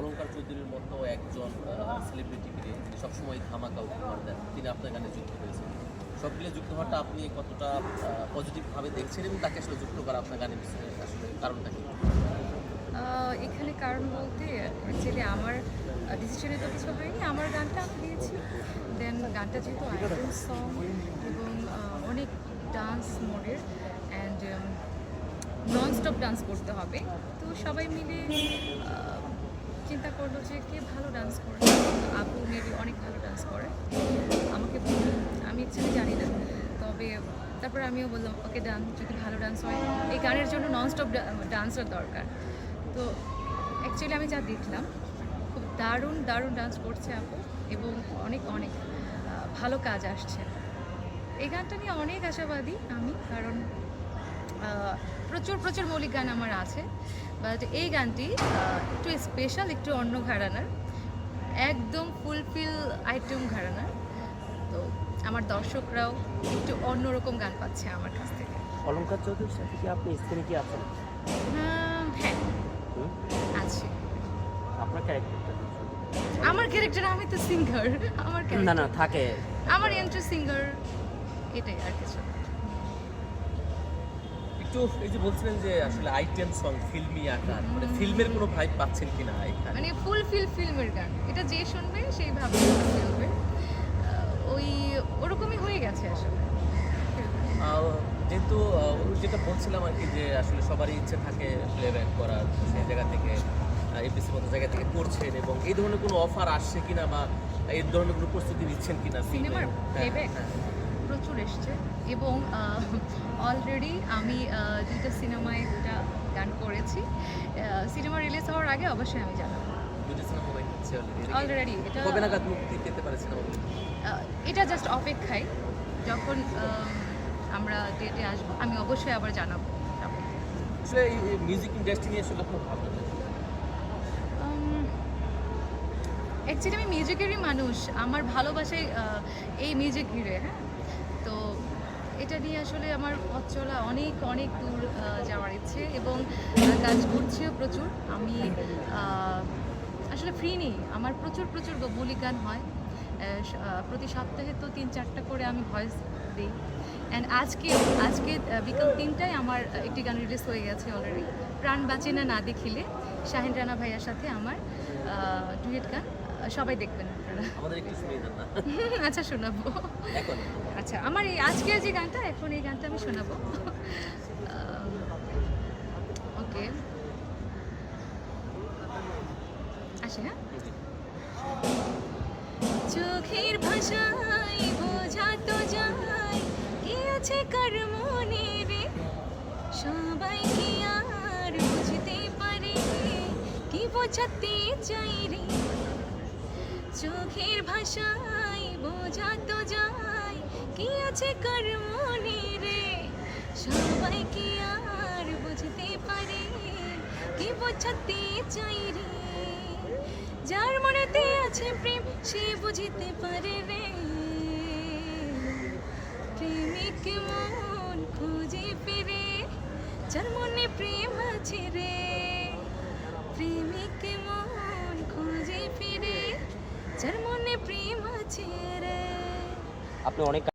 অলঙ্কার চৌধুরীর মতো একজন সেলিব্রিটিকে যিনি সবসময় ধামাকা উপহার দেন, তিনি আপনার গানে যুক্ত হয়েছেন। সব মিলে যুক্ত হওয়াটা আপনি কতটা পজিটিভভাবে দেখছেন এবং তাকে আসলে যুক্ত করা আপনার গানের পিছনে আসলে কারণটা কি? এখানে কারণ বলতে অ্যাকচুয়ালি আমার ডিসিশনে তো কিছু হয়নি, আমার গানটা আমি দিয়েছি। দেন গানটা যেহেতু আইটেম সং এবং অনেক ডান্স মোডের অ্যান্ড নন স্টপ ডান্স করতে হবে, তো সবাই মিলে চিন্তা করলো যে কে ভালো ডান্স করে। আপু মেবি অনেক ভালো ডান্স করে, আমাকে বলল, আমি অ্যাকচুয়ালি জানি না, তবে তারপর আমিও বললাম ওকে ডান, যদি ভালো ডান্স হয় এই গানের জন্য নন স্টপ ডান্সের দরকার। তো অ্যাকচুয়ালি আমি যা দেখলাম খুব দারুণ দারুণ ডান্স করছে আপু এবং অনেক অনেক ভালো কাজ আসছে। এই গানটা নিয়ে অনেক আশাবাদী আমি, কারণ প্রচুর প্রচুর মৌলিক গান আমার আছে, বাট এই গানটি একটু স্পেশাল, একটু অন্য ঘরানার, একদম ফুলফিল আইটেম ঘরানার। তো আমার দর্শকরাও একটু অন্যরকম গান পাচ্ছে আমার কাছ থেকে। অলঙ্কার চৌধুরীর সাথে কি আপনি স্ক্রিনে কি আছেন? হ্যাঁ আছে। আপনার ক্যারেক্টারটা আমার ক্যারেক্টার, আমি তো সিঙ্গার, আমার না ক্যারেক্টার না থাকে আমার এন্ট্রি সিঙ্গার, এটাই আর কিছু না। একটু এই যে বলছিলেন যে আসলে আইটেম সং ফিল্মি আকার, মানে ফিল্মের কোনো ভাইব পাচ্ছেন কিনা এখানে? মানে ফুলফিল ফিল্মের গান, এটা যে শুনবে সেইভাবে ফেলবে, ওই ওরকমই হয়ে গেছে আসলে। যেহেতু যেটা বলছিলাম আর কি, যে আসলে সবারই ইচ্ছে থাকে প্লেব্যাক করার, সেই জায়গা থেকে এপিসির মতো জায়গা থেকে করছেন, এবং এই ধরনের কোনো অফার আসছে কিনা বা এই ধরনের কোনো প্রস্তুতি নিচ্ছেন কিনা সিনেমার প্লেব্যাক প্রচুর এসছে এবং অলরেডি আমি দুইটা সিনেমায় দুটা গান করেছি। সিনেমা রিলিজ হওয়ার আগে অবশ্যই আমি জানাবো। দুটো সিনেমা হচ্ছে অলরেডি এটা কবে নাগাদ মুক্তি পেতে পারে সিনেমা? এটা জাস্ট অপেক্ষায়, যখন আমরা ডেটে আসবো আমি অবশ্যই আবার জানাবো। আসলে এই মিউজিক ইন্ডাস্ট্রি নিয়ে আসলে আপনার ভাবনা অ্যাকচুয়ালি আমি মিউজিকেরই মানুষ, আমার ভালোবাসাই এই মিউজিক ঘিরে। হ্যাঁ, তো এটা নিয়ে আসলে আমার পথ চলা অনেক অনেক দূর যাওয়ার ইচ্ছে এবং কাজ করছেও প্রচুর। আমি আসলে ফ্রি নেই, আমার প্রচুর প্রচুর মৌলিক গান হয়, প্রতি সপ্তাহে তো 3-4টা করে আমি ভয়েস দিই। অ্যান্ড আজকে বিকাল 3টায় আমার একটি গান রিলিজ হয়ে গেছে অলরেডি, প্রাণ বাঁচে না না দেখিলে, শাহিন রানা ভাইয়ার সাথে আমার ডুয়েট গান। সবাই দেখবেন আপনারা। আমাদের একটু শুনিয়ে দেন না? আচ্ছা শোনাবো। এখন আচ্ছা, আমার এই আজকের যে গানটা, এখন এই গানটা আমি শোনাবো। ওকে, আসে। হ্যাঁ, চোখের ভাষায় বোঝা তো যায় কি আছে কার মনে রে, সবাই কি আর বুঝতে পারে কি বোঝাতে চাই রে। চোখের ভাষায় বোঝা তো যায় কি আছে কার মনে রে, সবাই কি আর বুঝতে পারে কি বোঝাতে চাই রে। যার মনেতে আছে প্রেম সে বুঝতে পারে রে, প্রেমিক মন খুঁজে ফিরে যার মনে প্রেম আছে রে, প্রেমিক মন খুঁজে ফিরে যার মনে প্রেম আছে রে। আপনি অনেক